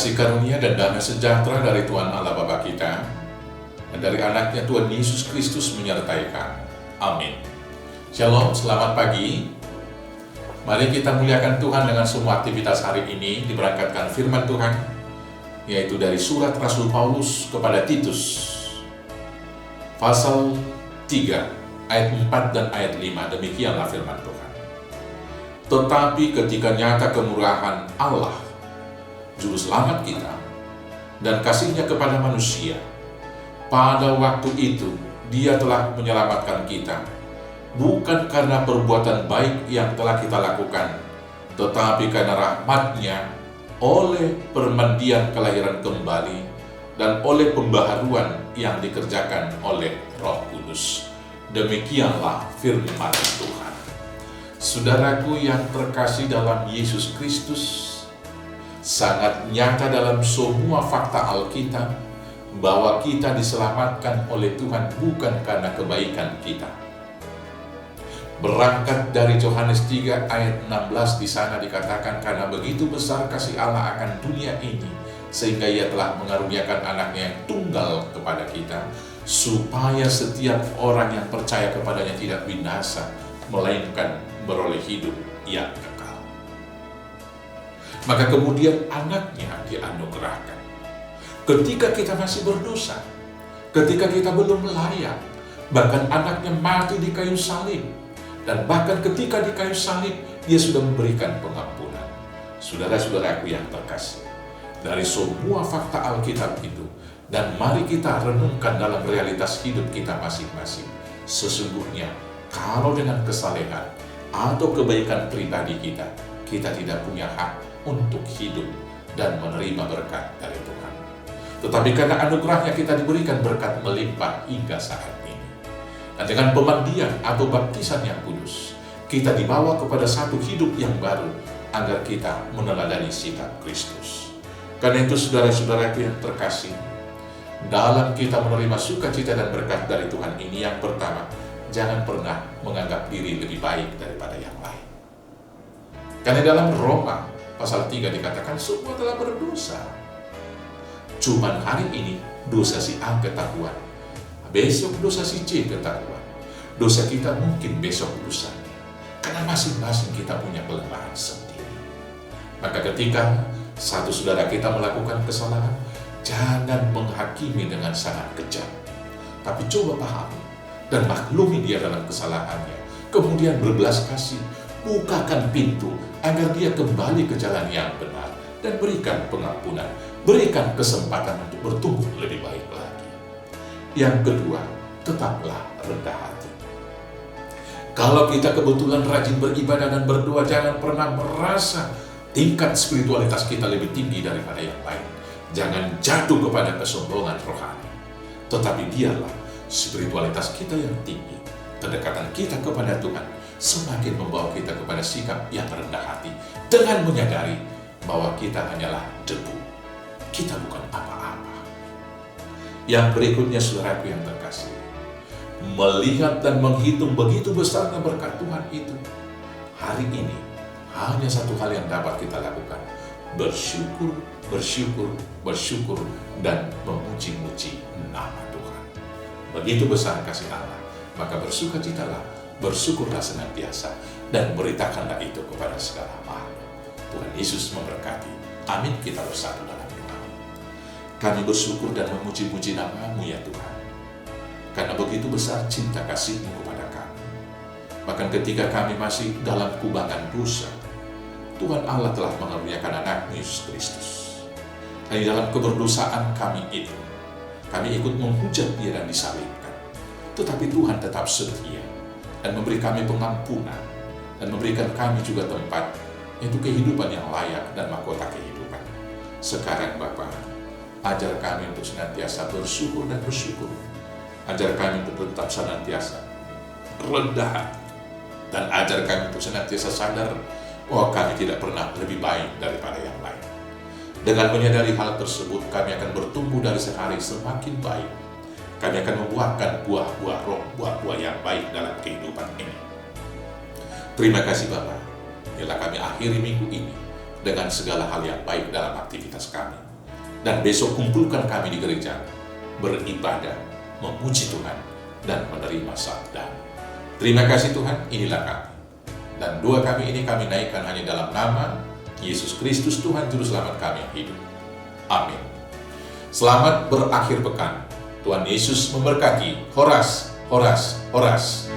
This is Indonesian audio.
Kasih karunia dan damai sejahtera dari Tuhan Allah Bapa kita dan dari anaknya Tuhan Yesus Kristus menyertai kamu. Amin. Shalom, selamat pagi. Mari kita muliakan Tuhan dengan semua aktivitas hari ini. Diberangkatkan firman Tuhan, yaitu dari surat Rasul Paulus kepada Titus, pasal 3, ayat 4 dan ayat 5. Demikianlah firman Tuhan. Tetapi ketika nyata kemurahan Allah, Juru Selamat kita, dan kasih-Nya kepada manusia, pada waktu itu Dia telah menyelamatkan kita, bukan karena perbuatan baik yang telah kita lakukan, tetapi karena rahmat-Nya oleh permandian kelahiran kembali dan oleh pembaharuan yang dikerjakan oleh Roh Kudus. Demikianlah firman Tuhan. Saudaraku yang terkasih dalam Yesus Kristus, sangat nyata dalam semua fakta Alkitab bahwa kita diselamatkan oleh Tuhan bukan karena kebaikan kita. Berangkat dari Yohanes 3 ayat 16, di sana dikatakan, karena begitu besar kasih Allah akan dunia ini, sehingga Ia telah mengaruniakan anaknya yang tunggal kepada kita, supaya setiap orang yang percaya kepadanya tidak binasa, melainkan beroleh hidup yang kekal. Maka kemudian anaknya dianugerahkan. Ketika kita masih berdosa, ketika kita belum layak, bahkan anaknya mati di kayu salib, dan bahkan ketika di kayu salib, Dia sudah memberikan pengampunan. Saudara-saudaraku yang terkasih, dari semua fakta Alkitab itu, dan mari kita renungkan dalam realitas hidup kita masing-masing. Sesungguhnya, kalau dengan kesalehan atau kebaikan pribadi kita, kita tidak punya hak untuk hidup dan menerima berkat dari Tuhan. Tetapi karena anugerahnya kita diberikan berkat melimpah hingga saat ini. Dan dengan pemandian atau baptisan yang kudus, kita dibawa kepada satu hidup yang baru, agar kita meneladani sikap Kristus. Karena itu saudara-saudaraku yang terkasih, dalam kita menerima sukacita dan berkat dari Tuhan ini, yang pertama, jangan pernah menganggap diri lebih baik daripada yang lain. Karena dalam Roma pasal 3 dikatakan semua telah berdosa. Cuman hari ini dosa si A ketahuan, besok dosa si C ketahuan. Dosa kita mungkin besok lusanya, karena masing-masing kita punya kelemahan sendiri. Maka ketika satu saudara kita melakukan kesalahan, jangan menghakimi dengan sangat kejam, tapi coba pahami dan maklumi dia dalam kesalahannya. Kemudian berbelas kasih, bukakan pintu agar dia kembali ke jalan yang benar, dan berikan pengampunan, berikan kesempatan untuk bertumbuh lebih baik lagi. Yang kedua, tetaplah rendah hati. Kalau kita kebetulan rajin beribadah dan berdoa, jangan pernah merasa tingkat spiritualitas kita lebih tinggi daripada yang lain. Jangan jatuh kepada kesombongan rohani, tetapi biarlah spiritualitas kita yang tinggi, kedekatan kita kepada Tuhan, semakin membawa kita kepada sikap yang rendah hati, dengan menyadari bahwa kita hanyalah debu, kita bukan apa-apa. Yang berikutnya, saudaraku yang terkasih, melihat dan menghitung begitu besarnya berkat Tuhan itu, hari ini hanya satu hal yang dapat kita lakukan: bersyukur, bersyukur, bersyukur, dan memuji-muji nama Tuhan. Begitu besar kasih Allah, maka bersukacitalah, bersyukurlah senantiasa, dan beritakanlah itu kepada segala makhluk. Tuhan Yesus memberkati. Amin. Kita bersatu dalam doa. Kami bersyukur dan memuji-muji nama-Mu ya Tuhan, karena begitu besar cinta kasih-Mu kepada kami. Bahkan ketika kami masih dalam kubangan dosa, Tuhan Allah telah mengaruniakan anak-Mu Yesus Kristus. Dan di dalam keberdosaan kami itu, kami ikut menghujat Dia dan disalibkan. Tetapi Tuhan tetap setia dan memberi kami pengampunan, dan memberikan kami juga tempat, yaitu kehidupan yang layak dan mahkota kehidupan. Sekarang Bapa, ajar kami untuk senantiasa bersyukur dan bersyukur. Ajar kami untuk tetap senantiasa rendah hati, dan ajar kami untuk senantiasa sadar bahwa kami tidak pernah lebih baik daripada yang lain. Dengan menyadari hal tersebut, kami akan bertumbuh dari sehari semakin baik. Kami akan membuahkan buah-buah roh, buah-buah yang baik dalam kehidupan ini. Terima kasih Bapa. Biarlah kami akhiri minggu ini dengan segala hal yang baik dalam aktivitas kami. Dan besok kumpulkan kami di gereja, beribadah, memuji Tuhan, dan menerima sabda. Terima kasih Tuhan, inilah kami. Dan doa kami ini kami naikkan hanya dalam nama Yesus Kristus Tuhan Juru Selamat kami yang hidup. Amin. Selamat berakhir pekan. Tuhan Yesus memberkati. Horas, horas, horas.